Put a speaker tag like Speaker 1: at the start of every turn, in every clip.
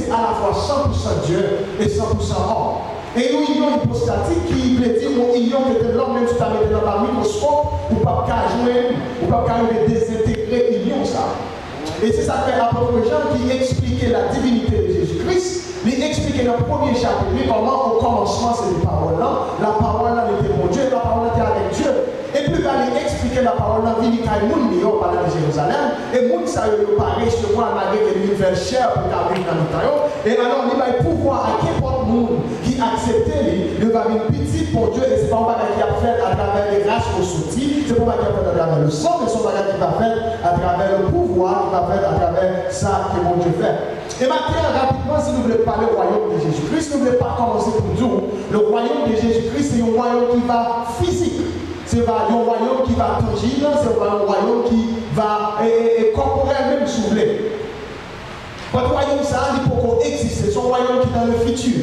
Speaker 1: c'est à la fois 100% Dieu et 100% homme. Et une union hypostatique qui veut dire une union que l'homme même si tu as mis dans le microscope, ou pas qu'à jouer, ou pas qu'à désintégrer l'union ça. Et c'est ça que l'apôtre Jean qui expliquait la divinité de Jésus-Christ, il expliquait dans le premier chapitre comment au commencement c'est les paroles là, la parole là était mon Dieu, la parole était avec Dieu. Et puis il expliquait la parole là, il y a des gens qui de Jérusalem, et les gens qui pas recevoir malgré que l'univers cher pour qu'ils dans le temps. Et alors il va pouvoir à n'importe monde qui accepte lui, il va venir petit pour Dieu, et c'est pas un bagage qui a fait à travers les races au soutien, c'est pas un bagage qui a fait à travers le sang, mais c'est un bagage qui va faire à travers le pouvoir, qui va faire à travers ça que mon Dieu fait. Et maintenant, rapidement, si nous voulons parler du royaume de Jésus-Christ, nous ne voulons pas commencer pour nous. Le royaume de Jésus-Christ, c'est un royaume qui va physique. C'est un royaume qui va tangible, c'est un royaume qui va corporel même soulever. Votre royaume, ça, il peut exister. C'est un royaume qui est dans le futur.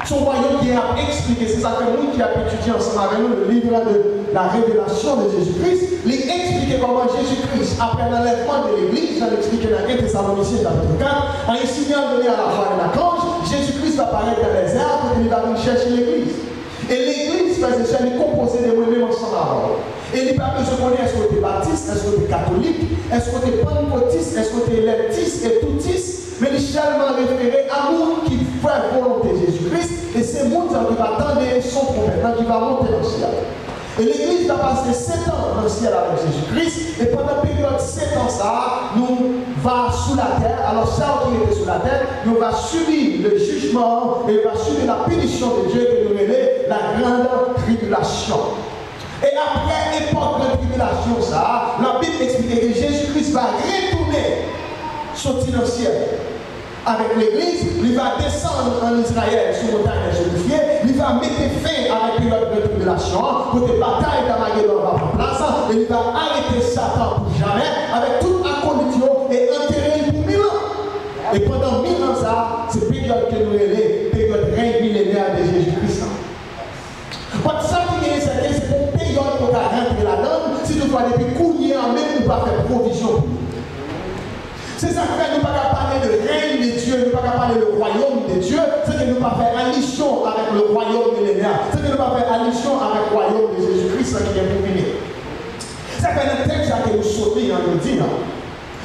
Speaker 1: C'est un royaume qui a expliqué. C'est ça que nous qui avons étudié ensemble avec nous le livre de la révélation de Jésus-Christ. Il explique comment Jésus-Christ, après l'enlèvement de l'Église, j'en expliqué dans 1 Thessaloniciens chapitre 4, en un signal donné à la voix de l'archange, Jésus-Christ va apparaître dans les arbres et il va venir chercher l'Église. Et l'Église, frères et sœurs, elle est composée de moi-même ensemble avant. Et il n'y a pas besoin de connaître est-ce que tu es baptiste, est-ce que tu es catholique, est-ce que tu es pentecôtiste, est-ce que tu es leptiste et toutiste, mais il est seulement référé à monde qui fait la volonté de Jésus-Christ, et c'est monde qui va attendre son prophète, qui va monter dans le ciel. Et l'Église va passer 7 ans dans le ciel avec Jésus-Christ, et pendant la période 7 ans, ça, nous va sous la terre. Alors, ça qui était sous la terre, nous va subir le jugement et va subir la punition de Dieu que nous menait la grande tribulation. Et après époque de tribulation, ça, la Bible explique que Jésus-Christ va retourner sortir dans le ciel. Avec l'Église, il va descendre en Israël sur la montagne des Oliviers, il va mettre fin à la période de tribulation, pour des batailles d'Armageddon va prendre place, et il va arrêter Satan pour jamais, avec toute accolitio et enterrer pour 1000 ans. Et pendant 1000 ans, ça, c'est période que nous avons, période règne millénaire de Jésus-Christ. Donc, ça qui est certain, c'est une période pour rentrer là-dedans, si nous voulons depuis couiller en même, nous pas faire provision. C'est ça que nous ne pouvons pas parler de règne de Dieu, nous ne pouvons pas parler de royaume de Dieu, c'est que nous ne pouvons pas faire allusion avec le royaume millénaire, c'est que nous ne pouvons pas faire allusion avec le royaume de Jésus-Christ qui est pour venir. C'est que le texte que nous sautons, nous dit,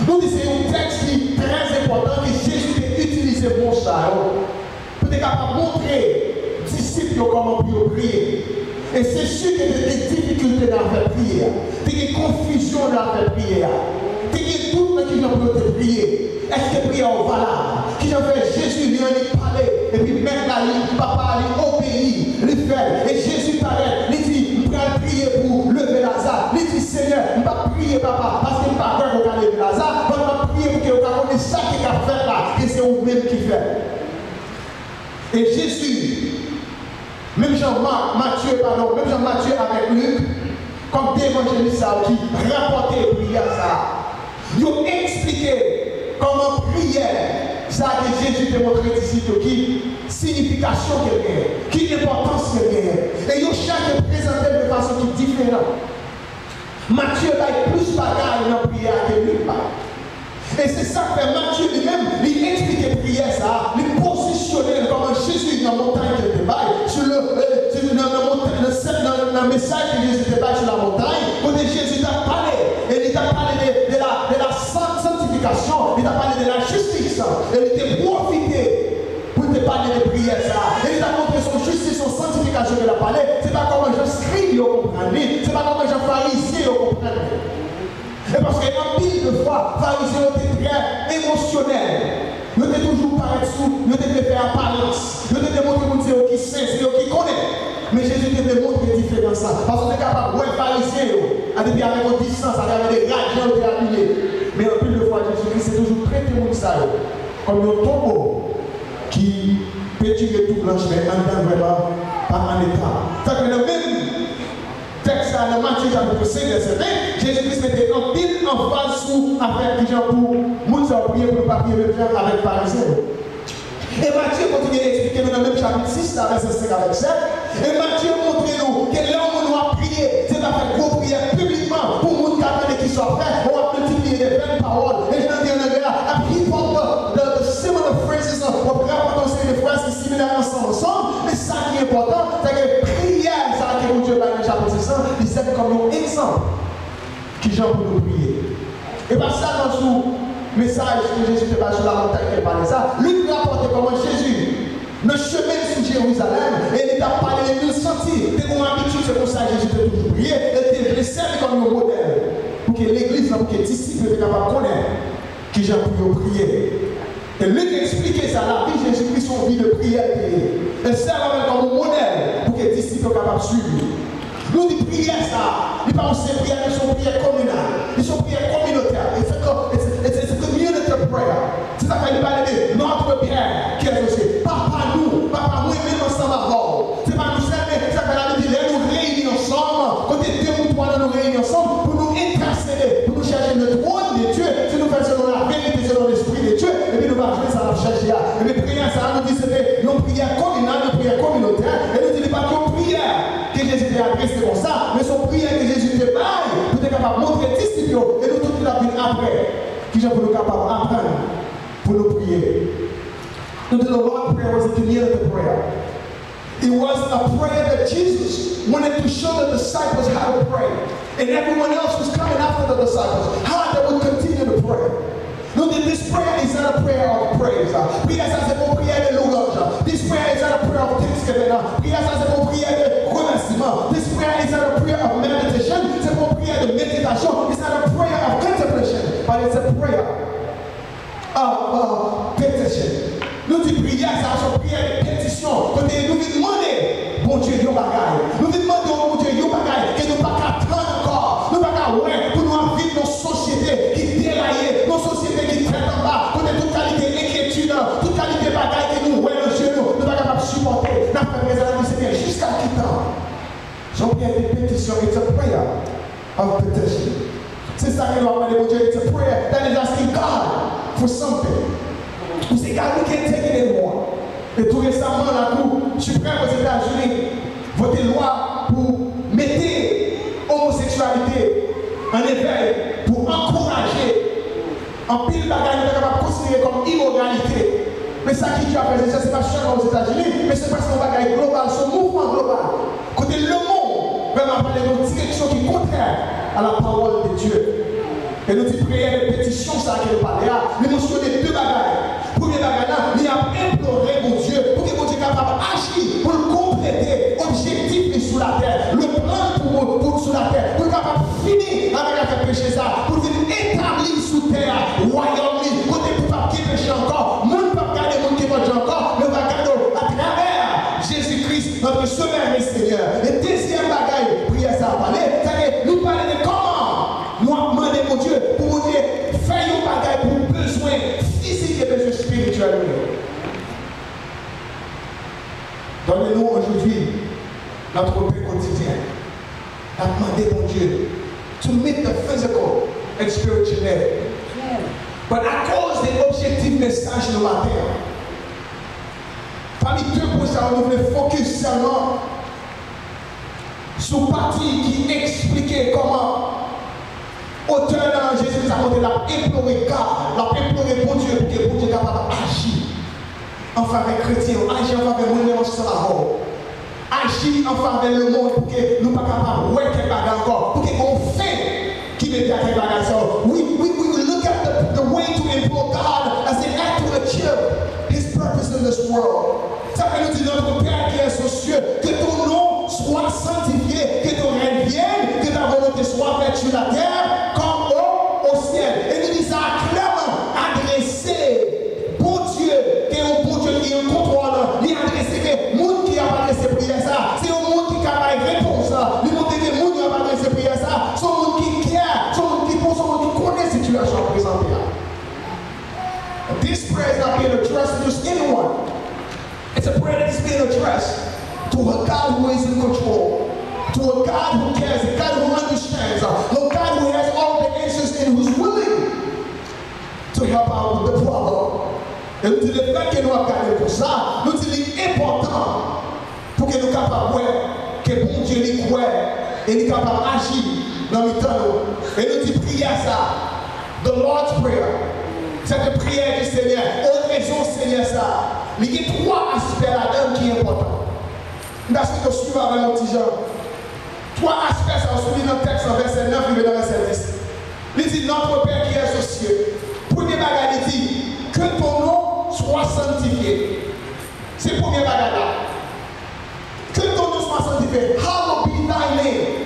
Speaker 1: nous disons c'est un texte qui est très important, que Jésus a utilisé pour ça, pour être capable de montrer aux disciples comment prier. Et c'est sûr qu'il y a des difficultés dans la prière, il y a des confusions dans la prière. Il y a tout le monde qui vient prier. Est-ce que prier est valable? Qui vient faire Jésus vient lui parler. Et puis même là, papa lui obéit, lui fait. Et Jésus paraît, il dit, je vais prier pour lever Lazare. Il dit, Seigneur, je ne vais pas prier papa, parce qu'il n'est pas peur qu'on va lever Lazare. Je vais prier pour que vous connaissez ça qu'il a fait là. Et c'est vous-même qui fait. Et Jésus, même Jean-Matthieu avec Luc, comme des évangélistes qui rapportaient les prières ça. Ils ont expliqué comment prière, ça que Jésus t'a montré ici, qui signification qu'il y a, qui importance qu'il y a. Et ils ont chacun présenté de façon qui est différente. Matthieu a plus de bagages dans la prière que lui. Et c'est ça que Matthieu lui-même, il explique la prière, ça, il positionnait comment Jésus dans la montagne de débat, sur le message que Jésus débat sur la montagne, où Jésus t'a parlé, et il t'a parlé de la sanctification, il t'a parlé de la justice, et il t'a profité pour te parler de prière, ça. Et il t'a montré son justice, son sanctification qu'il a parlé, c'est pas comment je scribe, vous comprenez, c'est pas comment je pharisien, vous comprenez. Et parce qu'en pile de fois, pharisiens étaient très émotionnels. Ils étaient toujours paraître sous, ils étaient faire apparence. Ils étaient démontrer pour dire qui sait, c'est qui connaît. Mais Jésus te démontre les différences. Parce qu'on est capable de voir pharisiens, avec une distance, avec des radiants qui habillés. Mais en pile de fois, Jésus-Christ, c'est toujours traité de ça. Comme un tombeau qui peut tuer tout blanche, mais en temps vraiment pas en état. C'est que le même texte dans Matthieu chapitre 5, verset 20, Jésus-Christ mettait en pile en face sous affaire qui pour nous prier pour ne pas prier le gens avec pharisiens. Et Matthieu continue à expliquer dans le même chapitre 6, verset 5 avec 7. Et Matthieu montre nous que là où nous doit prier, c'est à faire gros prière publiquement pour nous qui soit fait, on va multiplier les belles paroles. Et je dis en anglais, he put the similar phrases of exemple qui j'en pour nous prier. Et pas ça dans ce message que Jésus te passe sur la montagne qui parlait ça. Lui nous rapporte comment Jésus, le chemin sur Jérusalem, et il t'a parlé de nous sentir. T'es mon habitude, c'est pour ça que Jésus te toujours prier. Et t'es blessé comme un modèle. Pour que l'église, pour que les disciples soient capables de connaître qui j'ai pu prier. Et lui qui expliquait ça, la vie de Jésus-Christ, son vie de prière. Et c'est comme un modèle pour que les disciples soient capables de suivre. Nous disons prière ça, ils parlent de prière, ils sont prières communales, ils sont prières communautaires. C'est une community prayer. C'est ça qu'il parle de notre Père qui est aussi. Papa nous, même ensemble avant. C'est pas nous seul, mais ça fait nous réunir ensemble. Quand deux ou trois nous réunir ensemble pour nous intercéder, pour nous chercher le trône de Dieu, si nous faisons selon la vérité, selon l'esprit de Dieu, et puis nous allons jouer ça, nous chercher. Et puis prière ça, nous dit c'était nos prières communales, nos prières communautaires, et nous dit pas nos prières que Jésus t'a adressé comme ça, mais son prière que Jésus te baille, pour être capable de montrer disciples, et nous toute la vie après, qui j'ai pour nous capables d'apprendre, pour nous prier. Nous the Lord's Prayer was a community prayer. It was a prayer that Jesus wanted to show the disciples how to pray. And everyone else was coming after the disciples, how they would continue to pray. Know that this prayer is not a prayer of praise. Prière ça c'est pour prière de louange. This prayer is not a prayer of thanksgiving. Prière ça c'est pour prière de remerciement. This prayer is not a prayer of meditation. C'est pour prière de méditation. It's not a prayer of contemplation, but it's a prayer of petition. Nous disons prière ça c'est prière de pétition. Quand nous lui demandons, bon Dieu, yon bagaille. Nous lui demandons, bon Dieu, yon bagaille, que nous pas attendre encore. Nous pas ouais pour nous vivre nos sociétés qui déraillent, nos sociétés qui traitent en bas, pour toute qualité d'inquiétude, toute qualité de bagaille que nous voyons dans chez nous, nous pas capables de supporter. Nous faisons des années Seigneur jusqu'à qui temps. J'en viens de pétition, it's a prayer of petition. C'est ça que nous appelons Dieu, it's a prayer that is asking God for something. We say, God, we can't take it anymore. Et tout récemment, la Cour suprême aux États-Unis voté loi pour mettre l'homosexualité en éveil, pour encourager en pile bagaille qu'on va considérer comme immoralité. Mais ça qui a fait, c'est pas seulement aux États-Unis, mais c'est parce qu'on bagaille global, ce mouvement global. Côté le monde, vraiment parler d'une direction qui est contraire à la parole de Dieu. Et nous disons prière de pétition, ça qui est parlé là, nous mentionner deux bagailles. Premier bagaille là, il a imploré mon Dieu pour que mon Dieu soit capable d'agir pour le compléter, objectif sous la terre, le plan pour sous la terre, pour capable de finir avec la péché ça, pour venir établir sous terre, royaume, côté pour pas qui péché encore, monde pas garder monde qui péché encore, mais va garder à travers Jésus-Christ, notre Sauveur et Seigneur. Et deuxième bagaille, prière ça à parler, c'est que nous parlons de comment nous demander mon Dieu pour vous dire, faire un bagaille pour besoin physique et besoin spirituel. Donnez-nous aujourd'hui notre paix quotidien. Demander mon Dieu to meet the physical and spiritual need. But à cause des objectifs messages de la terre, parmi deux pour ça, on voulait focus seulement sur partie qui expliquait comment auteur dans Jésus a monté la imploré God, la imploré pour Dieu, pour que Dieu soit capable d'agir en faveur chrétien, agir en faveur de monde sur la robe, agir en faveur le monde pour que nous ne soyons pas capables de voir quelque chose encore, pour qu'on fait qui met à quelque chose. We will look at the way to implore God as an act to achieve His purpose in this world. Ça fait nous dire notre Père qui est aux cieux, que ton nom soit sanctifié, que ton règne vienne, que ta volonté soit faite sur la terre comme au ciel. Et nous disons clairement, adresser, bon Dieu, qui est un bon Dieu qui est un contrôle, ni adresser que le monde qui a pas adressé prière ça, c'est un monde qui a pas de réponse là. Le monde qui a pas adressé prière ça, c'est un monde qui care, c'est un monde qui pense, c'est un monde qui connaît la situation présentée. This prayer is not being addressed to just anyone. It's a prayer that is being addressed to a God who is in control, to a God who cares, a God who understands, a God who has all the answers and who's willing to help out with the problem. Et nous disons le fait que nous avons regardé pour ça, nous disons important pour que nous soyons capables que bon Dieu nous croit et nous soyons capables d'agir dans le temps. Et nous disons prière ça, the Lord's Prayer. Cette prière du Seigneur, on raison Seigneur ça. Il y a trois aspects là-dedans qui sont importants. Parce que je suis avec mon petit Jean, Trois aspects, ça on souligne dans le texte en verset 9, il est dans verset 10. Il dit, notre Père qui est aux cieux. Premier bagage, il dit, que ton nom soit sanctifié. C'est le premier bagage là. Que ton nom soit sanctifié. Hallowed be thy name.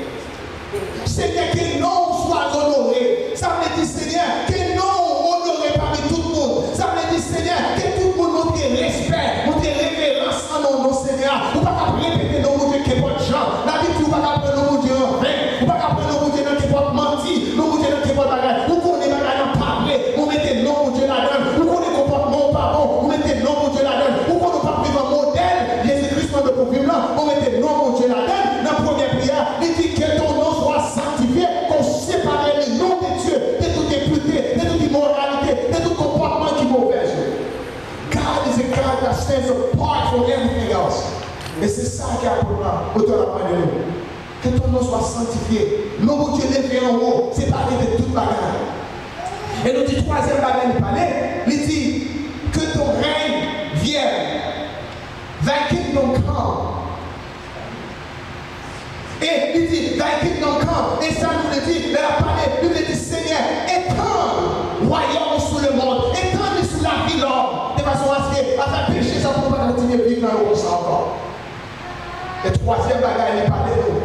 Speaker 1: Seigneur, que nom soit honoré. Ça veut dire, Seigneur, que nom honoré parmi tout le monde. Ça veut dire, Seigneur, que tout le monde montre respect, montre révérence en nos noms, Seigneur. Ou pas répéter nos mots qui est pas de gens. La Bible, ou pas prendre nos mots Dieu en vain. Ou pas prendre nos mots Dieu qui est pas menti. Nos mots Dieu qui est pas bagage. Ou qu'on est bagage en parler. Ou mettez nos mots Dieu là-dedans. Ou qu'on est comportement pas bon. Ou mettez nos mots Dieu là-dedans. Ou qu'on ne pas vivre un modèle. Jésus-Christ de pour vivre là. Ou mettez nos mots Dieu là-dedans. Dans la première prière, il dit que ton nom soit sanctifié, qu'on sépare le nom de Dieu de toute impureté, de toute immoralité, de tout comportement qui est mauvais. God is a God that stands apart from everything else. Et c'est ça qui a pour moi, autour de nous. Que ton nom soit sanctifié. Nom où Dieu levé en haut, séparé de toute bagarre. Et nous dit troisième bagarre, il parlait, il dit que ton règne vienne. Thy kingdom come. Et il dit, thy kingdom come. Et ça nous le dit, la parole, il nous dit, Seigneur, étends royaume sur le monde, étends sur la vie l'homme, de façon à ce que, à faire pécher, ça ne peut pas continuer à vivre dans le monde encore. Et troisième bagage, il parlait de nous.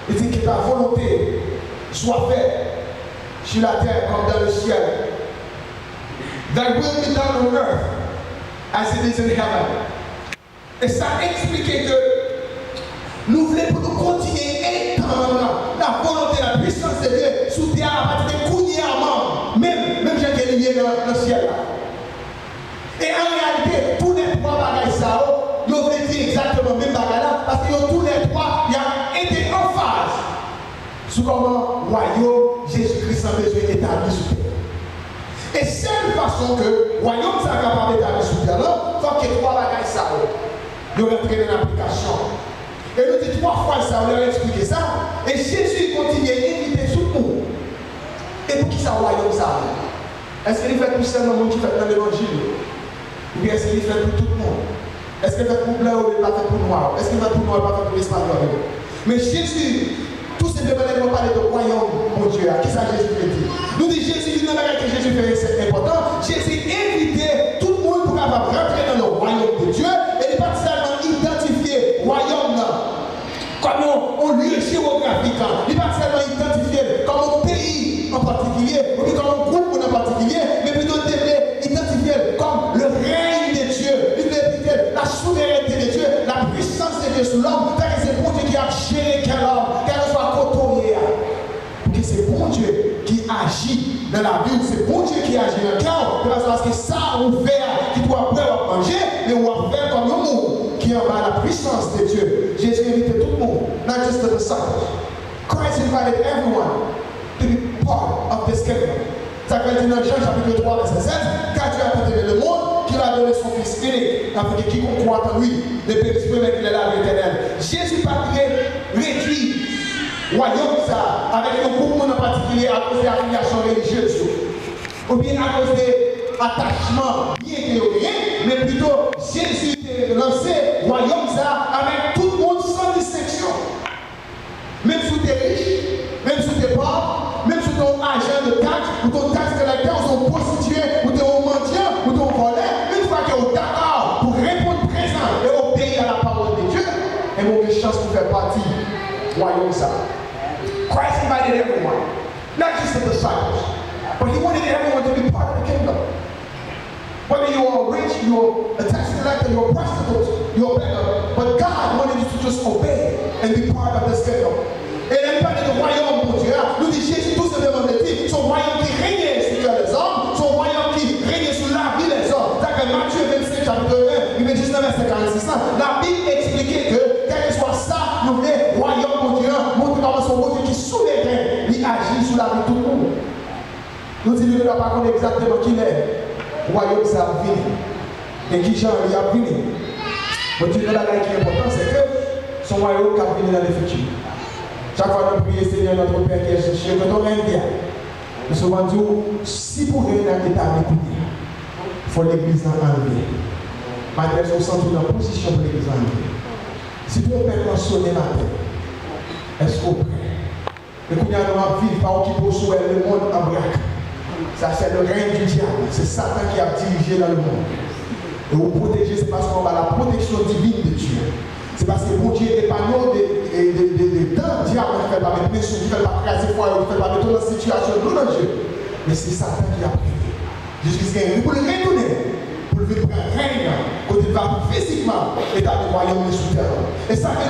Speaker 1: Il dit que ta volonté soit faite sur la terre comme dans le ciel. Thy will be done on earth as it is in heaven. Et ça expliquait que nous voulons pour nous continuer à étendre la volonté, la puissance de Dieu sous terre à partir de couillèrement, même j'ai été lié dans le ciel là. Et en réalité, tous les trois bagages ça, ils ont dit exactement le même bagage là, parce que tous les trois, ils ont été en phase sur comment le royaume Jésus-Christ a besoin d'établir sur terre. Et seule façon que le royaume soit capable d'établir sur terre, il faut que les trois bagages ça, ils ont rentré dans l'application. Et nous dit trois fois ça, on leur a expliqué ça. Et Jésus continue à inviter tout le monde. Et pour qui ça royaume ça? Est-ce qu'il fait pour seulement le monde qui fait dans l'évangile? Ou bien est-ce qu'il fait pour tout le monde? Est-ce qu'il fait pour blanc ou pas fait pour noir? Est-ce qu'il fait pour noir ou pas fait pour espagnol? Mais Jésus, tout simplement, il va parler de royaume, mon Dieu. À qui ça Jésus veut dire? Nous dit Jésus, il n'y a pas que Jésus fait, c'est important. Jésus invitait tout le monde pour capable rentrer dans le royaume de Dieu. Et il pas seulement identifier royaume comme un lieu géographique. Il pas seulement identifier comme un pays en particulier, ou comme un groupe en particulier, mais plutôt identifier comme le règne de Dieu, identifier la souveraineté de Dieu, la puissance de Dieu sur l'homme, car c'est bon Dieu qui a géré quel homme, qu'elle soit côtoyée. Parce que c'est bon Dieu qui agit dans la vie, c'est bon Dieu qui agit dans le cœur, parce que ça ouvert, qui doit prêt à manger, mais on va faire comme le monde qui en bas la puissance de Dieu. Jésus invitait tout le monde, not just the disciples. Christ invited everyone to be part of this kingdom. Ça veut dire dans Jean chapitre 3, verset 7, car Dieu a tant aimé le monde qu'il a donné son Fils unique, afin que quiconque croit en lui ne périsse point, mais qu'il ait la vie éternelle. Jésus pas réduit royaume ça avec un groupe en particulier à cause de l'affiliation religieuse, ou bien à cause de l'attachement bien théorique, mais plutôt Jésus a lancé royaume ça avec tout le monde sans distinction. Même si tu es riche, même si tu es pauvre, même si tu es un agent de taxe, ou ton taxe collecteur, ou ton prostitué, ou tu es un mendiant, ou ton voleur, une fois que tu es d'accord pour répondre présent et obéir à la parole de Dieu, et mon chance pour faire partie du royaume ça. Christ invited everyone, not just the disciples, but he wanted everyone to be part of the kingdom. Whether you are rich, you're a tax collector, you're a prostitute, you're a beggar, but God wanted you to just obey and be part of this kingdom. Et elle parle de royaume pour Dieu. Nous dit Jésus tout simplement dit, son royaume qui régnait sur les hommes, son royaume qui régnait sur la vie des hommes. C'est-à-dire que Matthieu 25, chapitre 1, il veut 19, verset 46. La Bible expliquait que, quel que soit ça, nous voulons royaume pour Dieu, montre comment son Dieu qui est souverain, il agit sur la vie de tout le monde. Nous disons, nous ne pouvons pas connaître exactement qui est. Royaume, ça a venu. Et qui genre il a venu. Mais Dieu, la chose qui est importante, c'est que son royaume a venu dans le futur. Chaque fois que nous prions, Seigneur, notre Père qui est sur ciel, que ton règne vienne. Nous sommes dit, si pour venir dans l'état d'écouter, il faut l'église enlever. Malgré son centre dans la position pour l'église enlever. Si ton Père a sonné la tête, est-ce qu'on prie? Mais qu'on a dans vivre par qui peut sauver le monde en braque. Ça, c'est le règne du diable. C'est Satan qui a dirigé dans le monde. Et vous protéger, c'est parce qu'on a la protection divine de Dieu. C'est parce que bon Dieu n'est pas nous des temps, diable qui ne fait pas mettre pression, qui ne fait pas craser foyer, qui ne fait pas mettre dans la situation de Dieu. Mais c'est Satan qui a pris. Jusqu'à ce qu'il pour le retourner, pour le faire règne, quand il va physiquement établir le royaume sous terre. Et ça,